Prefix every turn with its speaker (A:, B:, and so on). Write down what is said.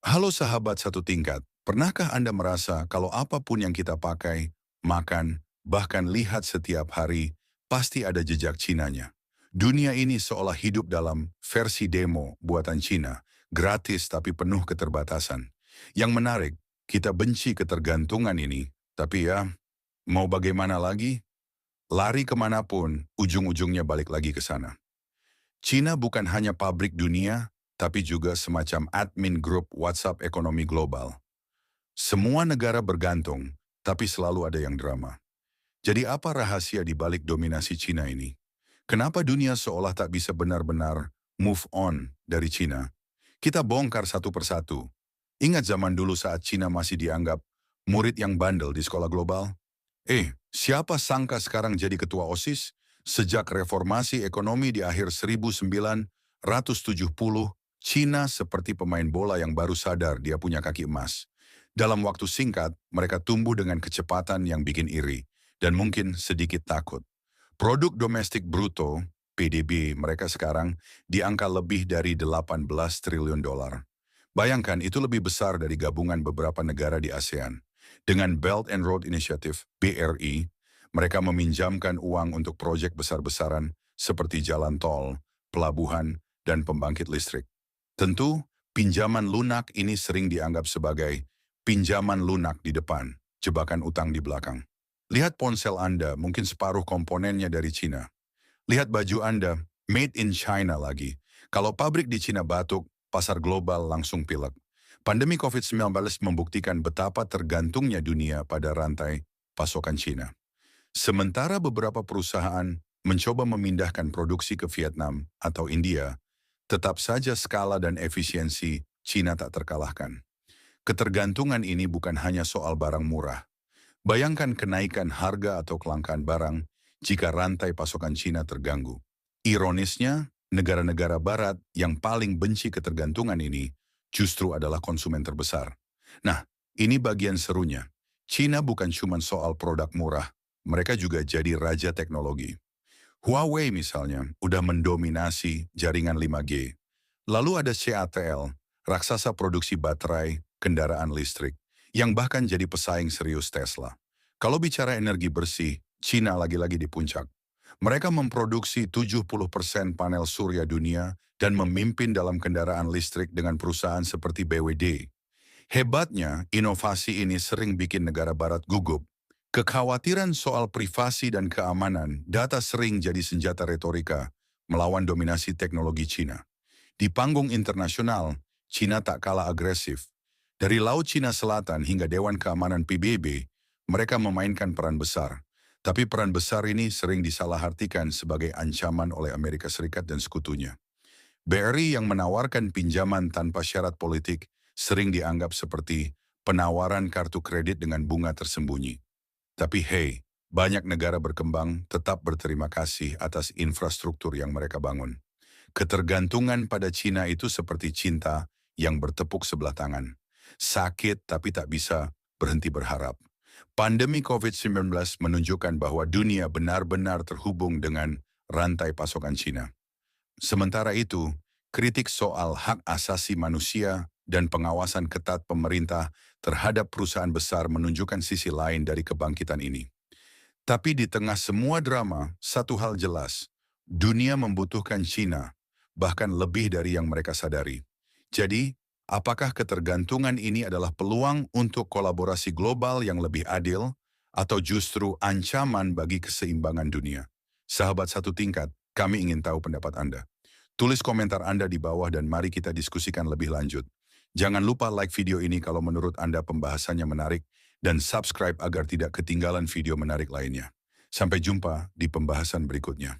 A: Halo sahabat satu tingkat, pernahkah Anda merasa kalau apapun yang kita pakai, makan, bahkan lihat setiap hari, pasti ada jejak Cinanya? Dunia ini seolah hidup dalam versi demo buatan Cina, gratis tapi penuh keterbatasan. Yang menarik, kita benci ketergantungan ini, tapi ya, mau bagaimana lagi? Lari kemanapun, ujung-ujungnya balik lagi ke sana. Cina bukan hanya pabrik dunia, tapi juga semacam admin grup WhatsApp ekonomi global. Semua negara bergantung, tapi selalu ada yang drama. Jadi apa rahasia di balik dominasi Cina ini? Kenapa dunia seolah tak bisa benar-benar move on dari Cina? Kita bongkar satu persatu. Ingat zaman dulu saat Cina masih dianggap murid yang bandel di sekolah global? Siapa sangka sekarang jadi ketua OSIS? Sejak reformasi ekonomi di akhir 1970, Cina seperti pemain bola yang baru sadar dia punya kaki emas. Dalam waktu singkat, mereka tumbuh dengan kecepatan yang bikin iri, dan mungkin sedikit takut. Produk domestik bruto, PDB, mereka sekarang di angka lebih dari 18 triliun dolar. Bayangkan itu lebih besar dari gabungan beberapa negara di ASEAN. Dengan Belt and Road Initiative, BRI, mereka meminjamkan uang untuk proyek besar-besaran seperti jalan tol, pelabuhan, dan pembangkit listrik. Tentu, pinjaman lunak ini sering dianggap sebagai pinjaman lunak di depan, jebakan utang di belakang. Lihat ponsel Anda, mungkin separuh komponennya dari Cina. Lihat baju Anda, made in China lagi. Kalau pabrik di Cina batuk, pasar global langsung pilek. Pandemi COVID-19 membuktikan betapa tergantungnya dunia pada rantai pasokan Cina. Sementara beberapa perusahaan mencoba memindahkan produksi ke Vietnam atau India, tetap saja skala dan efisiensi Cina tak terkalahkan. Ketergantungan ini bukan hanya soal barang murah. Bayangkan kenaikan harga atau kelangkaan barang jika rantai pasokan Cina terganggu. Ironisnya, negara-negara barat yang paling benci ketergantungan ini justru adalah konsumen terbesar. Nah, ini bagian serunya. Cina bukan cuma soal produk murah, mereka juga jadi raja teknologi. Huawei misalnya udah mendominasi jaringan 5G. Lalu ada CATL, raksasa produksi baterai, kendaraan listrik, yang bahkan jadi pesaing serius Tesla. Kalau bicara energi bersih, Cina lagi-lagi di puncak. Mereka memproduksi 70% panel surya dunia dan memimpin dalam kendaraan listrik dengan perusahaan seperti BWD. Hebatnya, inovasi ini sering bikin negara barat gugup. Kekhawatiran soal privasi dan keamanan, data sering jadi senjata retorika melawan dominasi teknologi Cina. Di panggung internasional, Cina tak kalah agresif. Dari Laut Cina Selatan hingga Dewan Keamanan PBB, mereka memainkan peran besar. Tapi peran besar ini sering disalahartikan sebagai ancaman oleh Amerika Serikat dan sekutunya. BRI yang menawarkan pinjaman tanpa syarat politik sering dianggap seperti penawaran kartu kredit dengan bunga tersembunyi. Tapi hey, banyak negara berkembang tetap berterima kasih atas infrastruktur yang mereka bangun. Ketergantungan pada Cina itu seperti cinta yang bertepuk sebelah tangan. Sakit tapi tak bisa berhenti berharap. Pandemi COVID-19 menunjukkan bahwa dunia benar-benar terhubung dengan rantai pasokan Cina. Sementara itu, kritik soal hak asasi manusia dan pengawasan ketat pemerintah terhadap perusahaan besar menunjukkan sisi lain dari kebangkitan ini. Tapi di tengah semua drama, satu hal jelas, dunia membutuhkan Cina, bahkan lebih dari yang mereka sadari. Jadi, apakah ketergantungan ini adalah peluang untuk kolaborasi global yang lebih adil, atau justru ancaman bagi keseimbangan dunia? Sahabat satu tingkat, kami ingin tahu pendapat Anda. Tulis komentar Anda di bawah dan mari kita diskusikan lebih lanjut. Jangan lupa like video ini kalau menurut Anda pembahasannya menarik dan subscribe agar tidak ketinggalan video menarik lainnya. Sampai jumpa di pembahasan berikutnya.